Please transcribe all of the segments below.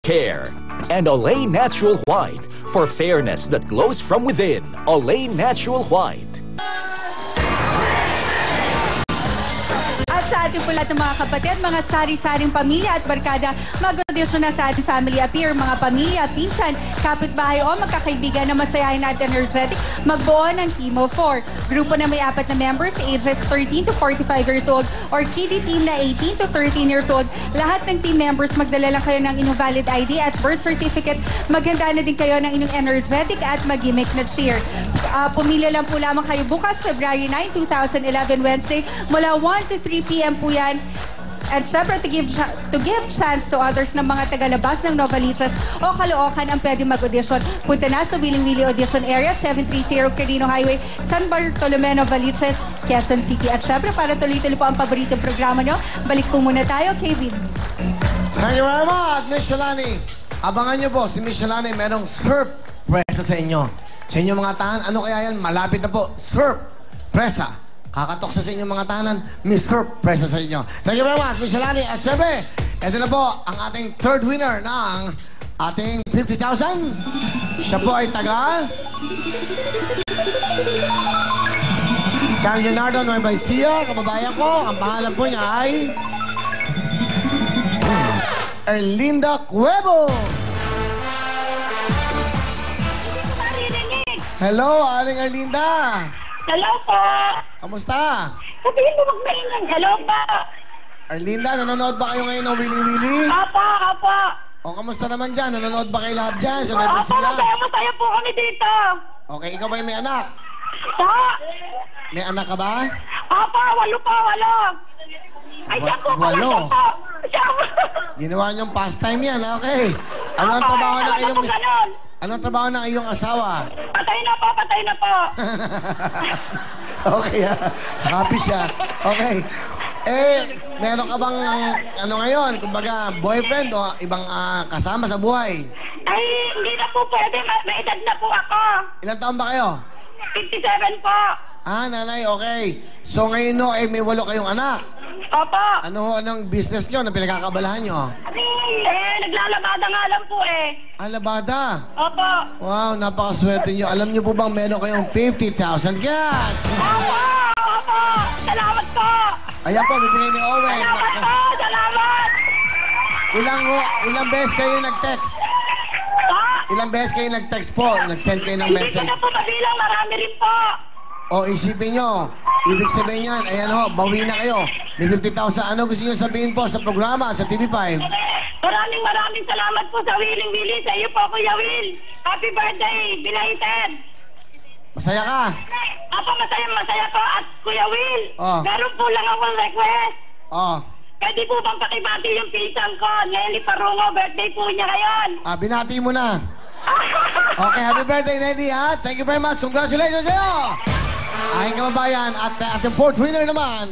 care. And Olay Natural White for fairness that glows from within. Olay Natural White. Sa ating po lahat ng mga kapatid, mga sari-saring pamilya at barkada, mag-audition na sa ating Family Appear. Mga pamilya, pinsan, kapitbahay o magkakaibigan na masayahin at energetic, magbuo ng Team of 4. Grupo na may 4 na members, ages 13 to 45 years old or kiddie team na 18 to 13 years old. Lahat ng team members, magdala lang kayo ng inyong valid ID at birth certificate. Maghanda na din kayo ng inyong energetic at mag-gimmick na cheer. Pumili lang po lamang kayo bukas, February 9, 2011, Wednesday, mula 1 to 3 p.m. po yan. At syempre, to give chance to others ng mga tagalabas ng Novaliches o Caloocan ang pwede mag-audition. Punta na sa Willing Willie Audition Area, 730 Quirino Highway, San Bartolome, Novaliches, Quezon City. At syempre, para tuloy-tuloy po ang paboritong programa nyo, balik po muna tayo kay Win. Thank you very much, Miss Shalani. Abangan nyo po, si Miss Shalani merong surpresa sa inyo. Sa inyong mga tahan, ano kaya yan? Malapit na po, surpresa. Kakatok sa inyong mga tahanan, may surpresa sa inyo. Thank you very much, Miss Shalani. At syempre, ito na po ang ating third winner ng ating 50,000. Siya po ay taga San Leonardo, Nueva Ecija, kababayan ko. Ang pangalan po niya ay Erlinda Cuevo. Hello, Aling Erlinda. Hello po. Kamusta? Sabihin mo magmaingan. Hello po. Erlinda, nanonood ba kayo ngayon ng Willy Willy? Opo, opo. O, kamusta naman dyan? Nanonood ba kayo lahat dyan? Sa Nueva Opo, Ecija? masaya po kami dito. Okay, ikaw ba may anak? Po. May anak ka ba? Opo, 8 po, 8. Ay, siya po. 8? Siya po. Ginawa niyong pastime yan, okay. Ano ang trabaho ng iyong... Ano ang trabaho ng iyong asawa? Patay na po, patay na po. Okay, ha? Happy siya. Okay. Eh, meron ka bang, ano ngayon, kumbaga, boyfriend o ibang kasama sa buhay? Ay, hindi na po pwede. May edad na po ako. Ilang taon ba kayo? 57 po. Ah, nanay, okay. So ngayon, no, eh, may 8 kayong anak. Opo. Anong business nyo na pinagkakabalahan nyo? Naglalabada nga lang po eh. Ah, labada. Opo. Wow, napakaswerte nyo. Alam nyo po bang meron kayong 50,000 cash? Opo, opo. Salamat po. Ayan po, bibigay ni Owen. Salamat po, salamat. Ilang beses kayo nag-text? Ilang beses kayo nag-text po? Nag-send kayo ng message? Hindi ko na po mabilang, marami rin po. O isipin nyo, ibig sabihin yan, ayan ho, bawi na kayo. May 50,000. Ano gusto nyo sabihin po sa programa, sa TV5? Maraming salamat po sa Willing Willie. Sa iyo po, Kuya Will. Happy birthday, belated. Masaya ka? Apo, masaya po. At Kuya Will, Oh. meron po lang akong request. Oh. Pwede po bang pakibati yung pinsan ko? Nelly Parungo, birthday po niya ngayon. Binati mo na. Okay, happy birthday, Nelly, ha? Thank you very much. Congratulations sa'yo! Aking kababayan, at ating fourth winner naman.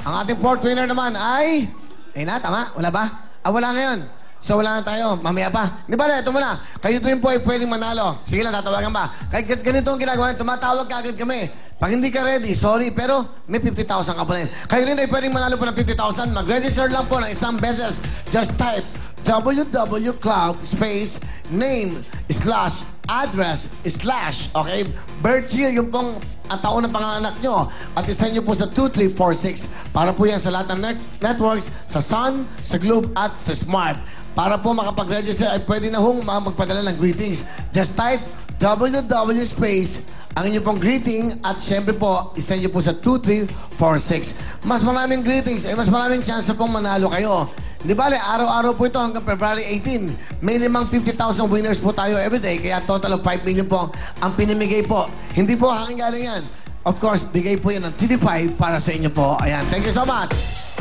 Ang ating fourth winner naman ay... tama? Wala ba? Wala ngayon. So wala na tayo. Mamaya pa. Di ba, ito muna. Kayo rin po ay pwedeng manalo. Sige lang, tatawagan pa. Kahit ganito ang ginagawa, tumatawag ka agad kami. Pag hindi ka ready, sorry, pero may 50,000 ka pa rin. Kayo rin ay pwedeng manalo po ng 50,000. Mag-register lang po ng isang beses. Just type www.club space name /address / okay, birth year yung pong ang taon ng panganganak nyo at isend nyo po sa 2346 para po yan sa lahat ng networks, sa Sun, sa Globe at sa Smart. Para po makapag-register ay pwede na hong magpadala ng greetings. Just type www space ang inyo pong greeting at syempre po, isend nyo po sa 2346. Mas maraming greetings ay mas maraming chance pong manalo kayo. Di bale, araw-araw po ito hanggang February 18. May 50,000 winners po tayo everyday, kaya total of 5 million po ang pinimigay po. Hindi po hanging galing yan. Of course, bigay po yan ng TV5 para sa inyo po. Ayan, thank you so much.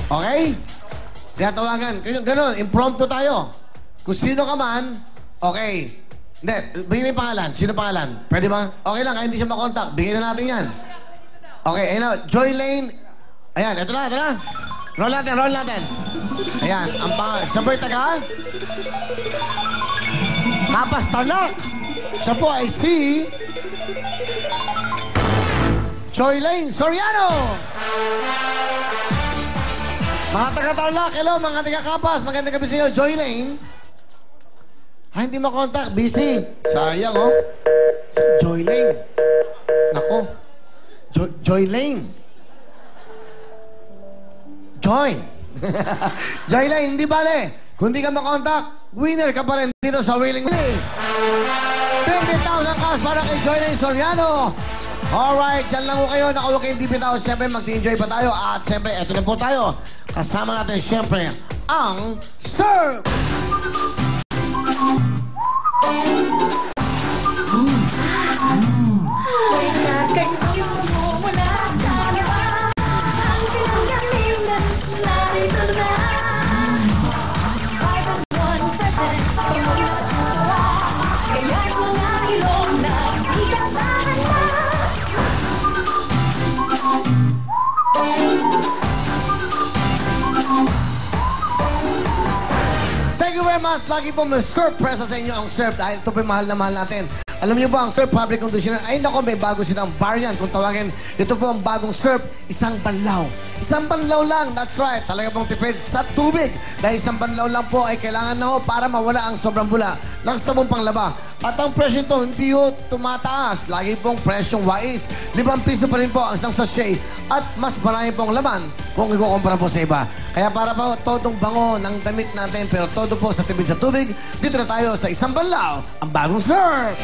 Okay? Kaya tawagan. Ganun, impromptu tayo. Kung sino ka man, okay. Hindi, bigyan mo pangalan. Sino pangalan? Pwede ba? Okay lang, kahit hindi siya makontak. Bigyan na natin yan. Okay, ayun na. Joy Lane. Ayan, ito na, ito na. Roll natin, roll natin. Ayan, ang pangalan. Sabay taga? Kapas Tarlac. Siya po ay si... Joy Lane Soriano. Mga taga Tarlac, hello, mga taga Kapas. Magandang gabi sa iyo, Joy Lane. hindi makontak. Busy. Sayang, oh. Joy Lane. Nako. Joy Lane. Joy. Joy Lane, hindi bale. Kung di ka makontak, winner ka pa rin dito sa Willing Willie. 50,000 cash para kay Joy Lane Soriano. Alright, dyan lang po kayo. Nakawag kayong bibitaw. Siyempre, mag-enjoy pa tayo. At siyempre, eto na po tayo. Kasama natin, siyempre, ang Surf! Thank you very much. Lagi po may surprise sa inyo ang Surf dahil ito po yung mahal na mahal natin. Alam niyo ba ang Surf Fabric Conditioner? Ay nako, may bago silang variant. Kung tawagin, ito po ang bagong Surf, isang banlaw. Isang banlaw lang, that's right. Talaga pong tipid sa tubig. Dahil isang banlaw lang po ay kailangan na ho para mawala ang sobrang bula ng sabong panglaba. At ang presyo nito, hindi ho tumataas. Lagi pong presyong wais. 5 piso pa rin po ang isang sachet. At mas marami pong laman kung ikukumpara po sa iba. Kaya para po todong bango ng damit natin, pero todo po sa tipid sa tubig, dito na tayo sa isang banlaw, ang bagong Surf.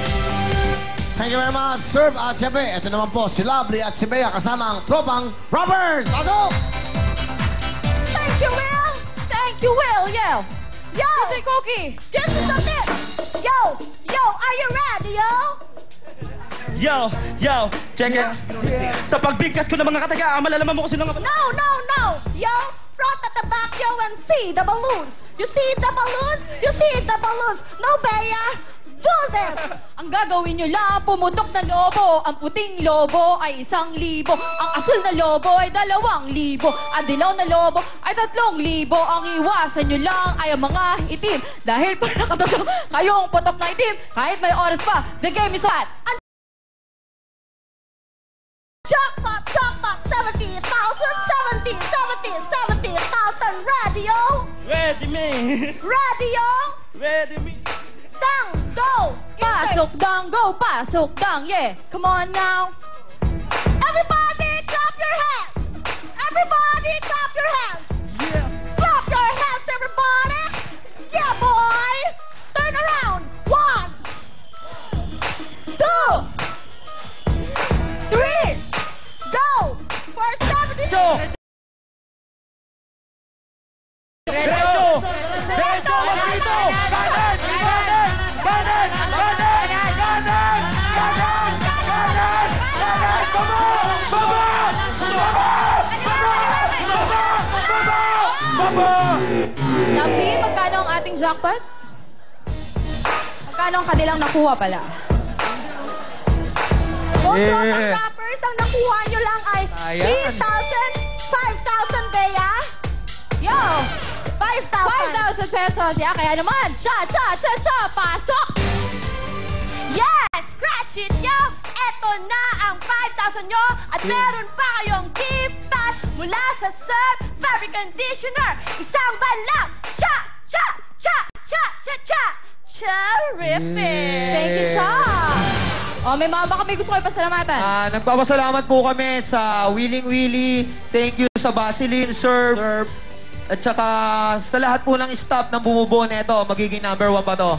Thank you very much, Surf. At siyempre, ito naman po si Lovely at si Bea kasama ang tropang Robbers. Pasok! Thank you, Will! Thank you, Will. Yo! Yo! DJ Cookie! This is the tip! Yo! Yo! Are you ready, yo? Yo, check it. Sa pagbigkas ko ng mga kataga, malalaman mo kung sino nga... No! Yo! Front at the back, yo, and see the balloons. You see the balloons? You see the balloons. No, Bea! Do this! Ang gagawin nyo lang, pumutok na lobo. Ang puting lobo ay 1,000. Ang asul na lobo ay 2,000. Ang dilaw na lobo ay 3,000. Ang iwasan nyo lang ay ang mga itim. Dahil pag nakatotok kayong putok na itim, kahit may oras pa, the game is what? Jackpot! 70,000! 70,000! Radio! Ready me! Radio! Ready me! Dang! Go! Pasok dang, go! Pasok dang, yeah! Come on now! Everybody clap your hands! Everybody clap your hands! Yeah! Clap your hands, everybody! Yeah, boy! Turn around! 1, 2, 3, go! First 70... Derecho! Maldito! Kanan! Baba! Lovely, magkano ang ating jackpot? Magkano ang kanilang nakuha pala? Kung tropang rappers, ang nakuha nyo lang ay 3,000, 5,000, Bea. Yo! 5,000. 5,000 pesos. Yeah, kaya naman, pasok! Yes! Scratch it, yo! Eto na ang 5,000 nyo at meron pa kayong gift pass mula sa Surf Fabric Conditioner. Isang balang! Terrific! Thank you, Cha! Oh, may mga baka may gusto kayo pasalamatan. Nagpapasalamat po kami sa Willing Willie. Thank you sa Vaseline, Surf. At saka sa lahat po ng staff ng bumubuo na ito, magiging #1 pa to.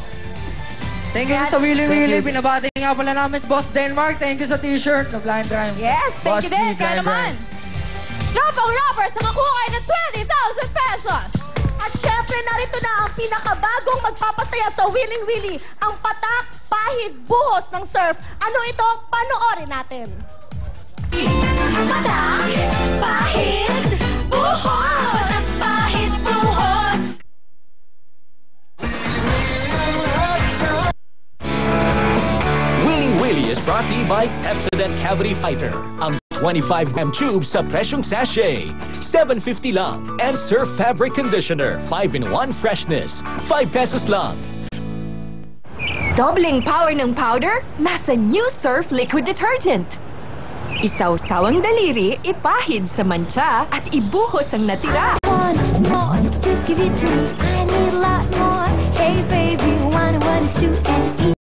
Thank you sa Willy Willy. Binabati nga pala namin si Boss Denmark. Thank you sa t-shirt na Blind Drive. Yes, thank Boss you din. D, Kaya Blind naman, tropang rappers na makuha kayo ng 20,000 pesos. At syempre, narito na ang pinakabagong magpapasaya sa Willing Willy, ang patak, pahid, buhos ng Surf. Ano ito? Panoorin natin. Patak, pahid, buhos! Patak, pahid, buhos! Willing Willie is brought to you by Pepsodent Cavity Fighter. Ang 25-gram tube sa presyong sachet. 750 lang. And Surf Fabric Conditioner. 5-in-1 freshness. 5 pesos lang. Dobling power ng powder, nasa New Surf Liquid Detergent. Isawsaw ang daliri, ipahid sa mancha, at ibuhos ang natira. Want more, just give it to me. I need a lot more. Hey baby, wanna S to N E